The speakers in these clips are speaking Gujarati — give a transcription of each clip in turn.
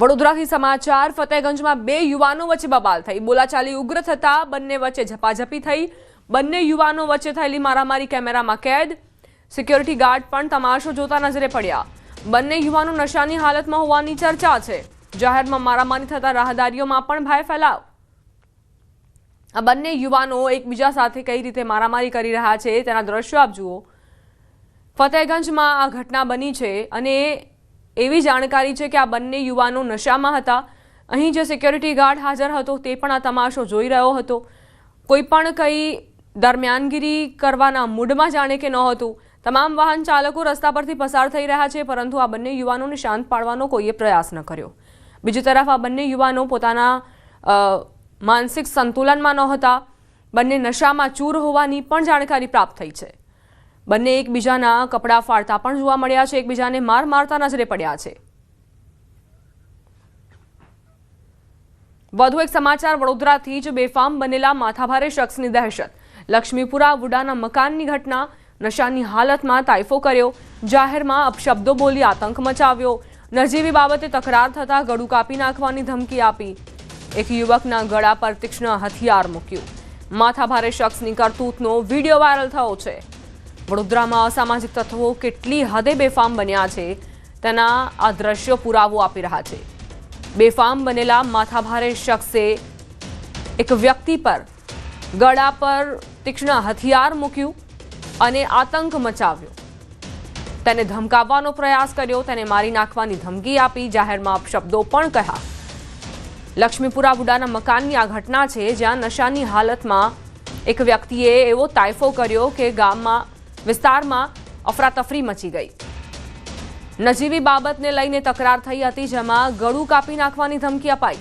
વડોદરાથી સમાચાર ફતેહગંજમાં બે યુવાનો વચ્ચે બબાલ થઈ બોલાચાલી ઉગ્ર થતા બંને વચ્ચે ઝપાઝપી થઈ બંને યુવાનો વચ્ચે થયેલી મારામારી કેમેરામાં કેદ સિક્યોરિટી ગાર્ડ પણ તમાશો જોતા નજરે પડ્યા બંને યુવાનો નશાની હાલતમાં હોવાની ચર્ચા છે જાહેરમાં મારામારી થતા રાહદારીઓમાં પણ ભય ફેલાવ આ બંને યુવાનો એકબીજા સાથે કઈ રીતે મારામારી કરી રહ્યા છે તેના દ્રશ્યો આપ જુઓ ફતેહગંજમાં આ ઘટના બની છે અને એવી જાણકારી છે કે આ બંને યુવાનો નશામાં હતા અહીં જે સિક્યોરિટી ગાર્ડ હાજર હતો તે પણ આ તમાશો જોઈ રહ્યો હતો કોઈ પણ કઈ દરમિયાનગીરી કરવાના મૂડમાં જાણે કે નહોતું તમામ વાહન ચાલકો રસ્તા પરથી પસાર થઈ રહ્યા છે પરંતુ આ બંને યુવાનોને શાંત પાડવાનો કોઈએ પ્રયાસ ન કર્યો બીજી તરફ આ બંને યુવાનો પોતાના માનસિક સંતુલનમાં નહોતા બંને નશામાં ચૂર હોવાની પણ જાણકારી પ્રાપ્ત થઈ છે બંને એકબીજાના કપડાં ફાડતા પણ જોવા મળ્યા છે એકબીજાને માર મારતા નજરે પડ્યા છે વધુ એક સમાચાર વડોદરાથી જ બેફામ બનેલા માથાભારે શખ્સની દહેશત લક્ષ્મીપુરા વુડાના મકાનની ઘટના નશાની હાલતમાં તાઇફો કર્યો જાહેરમાં અપશબ્દો બોલી આતંક મચાવ્યો નજીવી બાબતે તકરાર થતા ગળું કાપી નાખવાની ધમકી આપી એક યુવકના ગળા પર તીક્ષ્ણ હથિયાર મૂક્યું માથાભારે શખ્સની કરતૂતનો વિડીયો વાયરલ થયો છે વડોદરામાં અસામાજિક તત્વો કેટલી હદે બેફામ બન્યા છે તેના આ દ્રશ્યો પુરાવો આપી રહ્યા છે બેફામ બનેલા માથાભારે શખ્સે એક વ્યક્તિ પર ગળા પર તીક્ષ્ણ હથિયાર મૂક્યું અને આતંક મચાવ્યો તેને ધમકાવવાનો પ્રયાસ કર્યો તેને મારી નાખવાની ધમકી આપી જાહેરમાં અપશબ્દો પણ કહ્યા લક્ષ્મીપુરા વુડાના મકાનની આ ઘટના છે જ્યાં નશાની હાલતમાં એક વ્યક્તિએ એવો તાઇફો કર્યો કે વિસ્તારમાં અફરાતફરી મચી ગઈ નજીવી બાબતને લઈને તકરાર થઈ હતી જેમાં ગળું કાપી નાખવાની ધમકી અપાઈ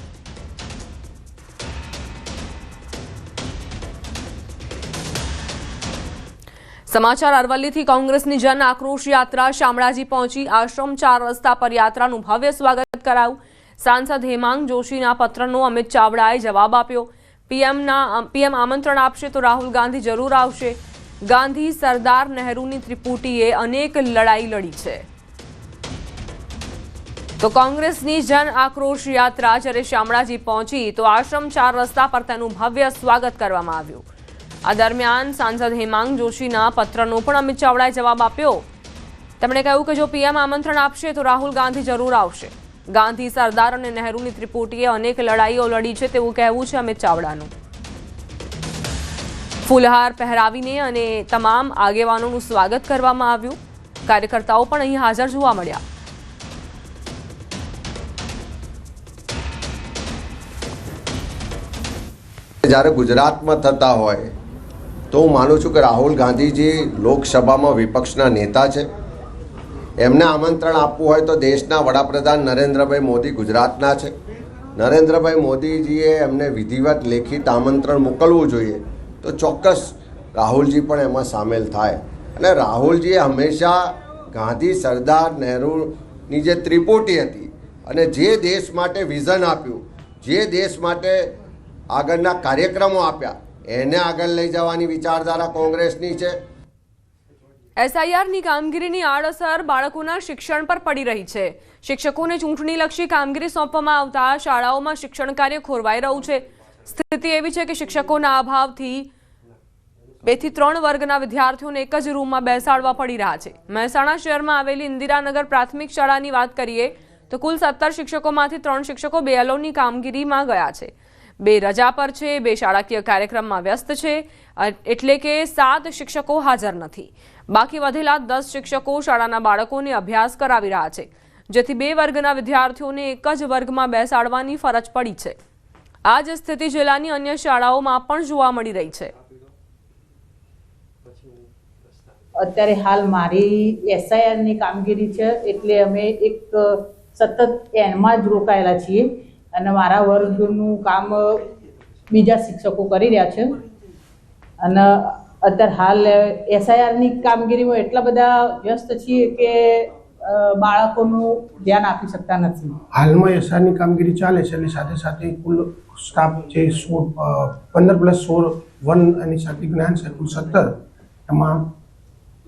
સમાચાર અરવલ્લીથી કોંગ્રેસની જન આક્રોશ યાત્રા શામળાજી પહોંચી આશ્રમ 4 રસ્તા પર યાત્રાનું ભવ્ય સ્વાગત કરાયું સાંસદ હેમાંગ જોશીના પત્રનો અમિત ચાવડાએ જવાબ આપ્યો પીએમ આમંત્રણ આપશે તો રાહુલ ગાંધી જરૂર આવશે ગાંધી સરદાર નહેરુની ત્રિપુટીએ અનેક લડાઈ લડી છે તો કોંગ્રેસની જન આક્રોશ યાત્રા જ્યારે શામળાજી પહોંચી તો આશ્રમ 4 રસ્તા પર તેનું ભવ્ય સ્વાગત કરવામાં આવ્યું આ દરમિયાન સાંસદ હેમાંગ જોશીના પત્રનો પણ અમિત ચાવડાએ જવાબ આપ્યો તેમણે કહ્યું કે જો પીએમ આમંત્રણ આપશે તો રાહુલ ગાંધી જરૂર આવશે ગાંધી સરદાર અને નહેરુની ત્રિપુટીએ અનેક લડાઈઓ લડી છે તેવું કહેવું છે અમિત ચાવડાનું ફૂલહાર પહેરાવીને અને તમામ આગેવાનોનું સ્વાગત કરવામાં આવ્યું કાર્યકર્તાઓ પણ અહીં હાજર જોવા મળ્યા જ્યારે ગુજરાતમાં થતા હોય તો હું માનું છું કે રાહુલ ગાંધીજી લોકસભામાં વિપક્ષના નેતા છે એમને આમંત્રણ આપવું હોય તો દેશના વડાપ્રધાન નરેન્દ્રભાઈ મોદી ગુજરાતના છે નરેન્દ્રભાઈ મોદીજીએ એમને વિધિવત લેખિત આમંત્રણ મોકલવું જોઈએ તો ચોક્કસ રાહુલજી પણ એમાં સામેલ થાય અને રાહુલજીએ હંમેશા ગાંધી સરદાર નહેરુની જે ત્રિપુટી હતી અને જે દેશ માટે વિઝન આપ્યું જે દેશ માટે આગળના કાર્યક્રમો આપ્યા એને આગળ લઈ જવાની વિચારધારા કોંગ્રેસની છે એસઆઈઆરની કામગીરીની આડઅસર બાળકોના શિક્ષણ પર પડી રહી છે શિક્ષકોને ચૂંટણીલક્ષી કામગીરી સોંપવામાં આવતા શાળાઓમાં શિક્ષણ કાર્ય ખોરવાઈ રહ્યું છે સ્થિતિ એવી છે કે શિક્ષકોના અભાવથી 2 થી 3 વર્ગના વિદ્યાર્થીઓને એક જ રૂમમાં બેસાડવા પડી રહ્યા છે મહેસાણા શહેરમાં આવેલી ઇન્દિરાનગર પ્રાથમિક શાળાની વાત કરીએ તો કુલ 17 શિક્ષકોમાંથી 3 શિક્ષકો BLOની કામગીરીમાં ગયા છે 2 રજા પર છે 2 શાળાકીય કાર્યક્રમમાં વ્યસ્ત છે એટલે કે 7 શિક્ષકો હાજર નથી બાકી વધેલા 10 શિક્ષકો શાળાના બાળકોને અભ્યાસ કરાવી રહ્યા છે જેથી 2 વર્ગના વિદ્યાર્થીઓને એક જ વર્ગમાં બેસાડવાની ફરજ પડી છે આ જ સ્થિતિ જિલ્લાની અન્ય શાળાઓમાં પણ જોવા મળી રહી છે અત્યારે હાલ મારી એસઆઈઆરની કામગીરી છે એટલે અમે એક સતત એમાં જ રોકાયેલા છીએ અને મારા વર્ગનું કામ બીજા શિક્ષકો કરી રહ્યા છે અને અત્યારે હાલ એસઆઈઆરની કામગીરીમાં એટલા બધા વ્યસ્ત છીએ કે બાળકોનું ધ્યાન આપી શકતા નથી હાલમાં એસઆઈઆરની કામગીરી ચાલે છે અને સાથે સાથે કુલ સ્ટાફ જે 15 + 16 1 અને સાથે જ્ઞાન છે કુલ 17 એમાં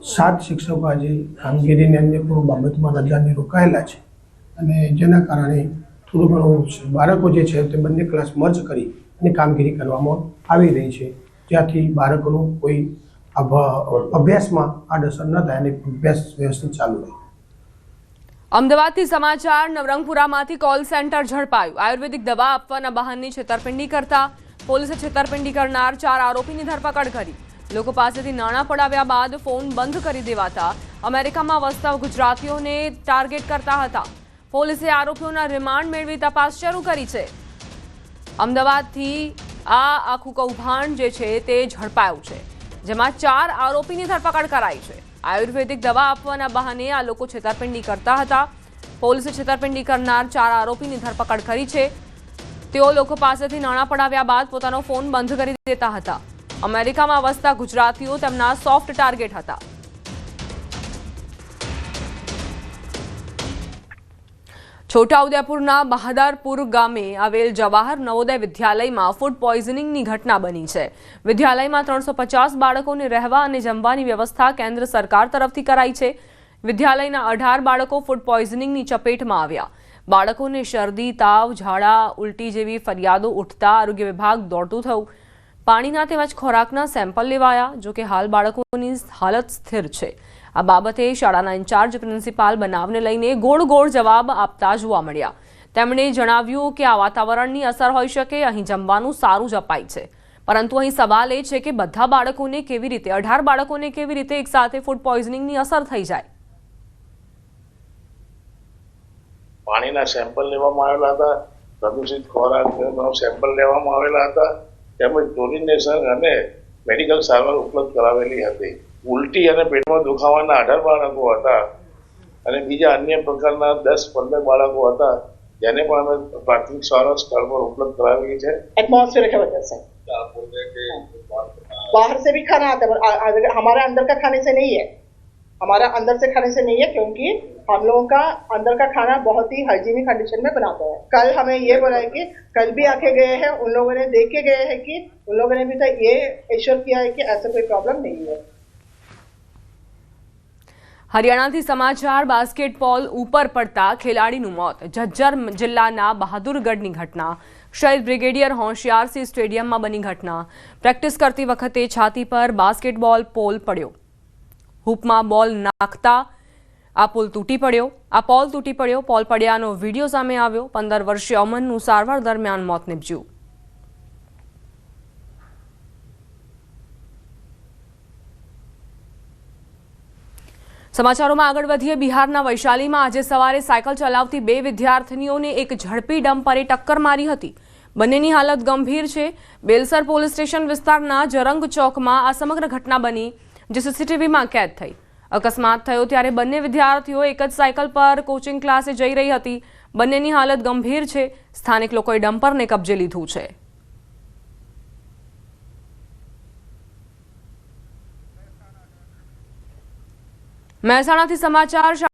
7 શિક્ષકો આજે કામગીરીની અન્ય પૂર્વ બાબતમાં રજાની રોકાયેલા છે અને જેના કારણે થોડું ઘણું બાળકો જે છે તે બંને ક્લાસ મર્જ કરી અને કામગીરી કરવામાં આવી રહી છે, જ્યાંથી બાળકોનું કોઈ અભ્યાસમાં આડઅસર ન થાય અને અભ્યાસ વ્યવસ્થિત ચાલુ રહે. અમદાવાદથી સમાચાર. નવરંગપુરામાંથી કોલ સેન્ટર ઝડપાયું. આયુર્વેદિક દવા આપવાના બહાને છેતરપિંડી કરતા પોલીસે છેતરપિંડી કરનાર 4 આરોપીની ધરપકડ કરી. લોકો પાસેથી નાણાં પડાવ્યા બાદ ફોન બંધ કરી દેવાતા અમેરિકામાં વસતા ગુજરાતીઓને ટાર્ગેટ કરતા હતા. પોલીસે આરોપીઓના રિમાન્ડ મેળવી તપાસ શરૂ કરી છે. અમદાવાદથી આ આખું કૌભાંડ જે છે તે ઝડપાયું છે, જેમાં 4 આરોપીની ધરપકડ કરાઈ છે. આયુર્વેદિક દવા આપવાના બહાને આ લોકો છેતરપિંડી કરતા હતા. પોલીસે છેતરપિંડી કરનાર 4 આરોપીની ધરપકડ કરી છે. તેઓ લોકો પાસેથી નાણાં પડાવ્યા બાદ પોતાનો ફોન બંધ કરી દેતા હતા. અમેરિકામાં વસતા ગુજરાતીઓ તેમના સોફ્ટ ટાર્ગેટ હતા. છોટાઉદેપુરના બહાદરપુર ગામે આવેલ જવાહર નવોદય વિદ્યાલયમાં ફૂડ પોઈઝનિંગની ઘટના બની છે. વિદ્યાલયમાં 350 બાળકોને રહેવા અને જમવાની વ્યવસ્થા કેન્દ્ર સરકાર તરફથી કરાઈ છે. વિદ્યાલયના 18 બાળકો ફૂડ પોઈઝનિંગની ચપેટમાં આવ્યા. બાળકોને શરદી, તાવ, ઝાડા, ઉલટી જેવી ફરિયાદો ઉઠતા આરોગ્ય વિભાગ દોડતું થયું. પાણીના તેમજ ખોરાકના સેમ્પલ લેવાયા. જોકે હાલ બાળકોની હાલત સ્થિર છે. આ બાબતે શાળાના ઇન્ચાર્જ પ્રિન્સિપાલ બનાવને લઈને ગોળ જવાબ આપતા જોવા મળ્યા. તેમણે જણાવ્યું કે આ વાતાવરણની અસર હોઈ શકે. અહીં જમવાનું સારું જ અપાય છે, પરંતુ અહીં સવાલ એ છે કે બધા બાળકોને કેવી રીતે 18 બાળકોને કેવી રીતે એકસાથે ફૂડ પોઈઝનિંગની અસર થઈ જાય. પાણીના સેમ્પલ લેવામાં આવેલા હતા, પ્રદૂષિત ખોરાકનો સેમ્પલ લેવામાં આવેલા હતા, તેમજ ક્લોરિનેશન અને મેડિકલ સારવાર ઉપલબ્ધ કરાવેલી હતી. ઉલટી અને પેટમાં દુખાવાના 18 બાળકો હતા અને બીજા અન્ય પ્રકારના 10-15 બાળકો હતા, જેને પણ અમે પ્રાથમિક સારવાર સ્થળ પર ઉપલબ્ધ કરાવેલી છે. एटमॉस्फेयर की वजह से बाहर से भी खाना आता है, हमारा अंदर का खाने से नहीं है, हमारा अंदर से खाने से नहीं है, क्योंकि हम लोगों का अंदर का खाना बहुत ही हाइजीनिक कंडीशन में बनाते हैं. कल हमें ये बोला है कि कल भी आके गए हैं, उन लोगों ने देख के गए हैं कि उन लोगों ने भी तो ये एश्योर किया है कि ऐसा कोई प्रॉब्लम नहीं है. હરિયાણાથી સમાચાર. બાસ્કેટબોલ ઉપર પડતા ખેલાડીનું મોત. ઝજ્જર જિલ્લાના બહાદુરગઢની ઘટના. શહીદ બ્રિગેડિયર હોશિયારસિંહ સ્ટેડિયમમાં બની ઘટના. પ્રેક્ટિસ કરતી વખતે છાતી પર બાસ્કેટબોલ પોલ પડ્યો. હૂપમાં બોલ નાખતા આ પોલ તૂટી પડ્યો. પોલ પડ્યાનો વિડીયો સામે આવ્યો. 15 વર્ષીય અમનનું સારવાર દરમિયાન મોત નીપજ્યું. સમાચારોમાં આગળ વધીએ. બિહારના વૈશાલીમાં આજે સવારે સાયકલ ચલાવતી 2 વિદ્યાર્થીનીઓને એક ઝડપી ડમ્પરે ટક્કર મારી હતી. બંનેની હાલત ગંભીર છે. બેલસર પોલીસ સ્ટેશન વિસ્તારના જરંગ ચોકમાં આ સમગ્ર ઘટના બની, જે સીસીટીવીમાં કેદ થઈ. અકસ્માત થયો ત્યારે બંને વિદ્યાર્થીઓ એક જ સાયકલ પર કોચિંગ ક્લાસે જઈ રહી હતી. બંનેની હાલત ગંભીર છે. સ્થાનિક લોકોએ ડમ્પરને કબજે લીધું છે. મહેસાણાથી સમાચાર.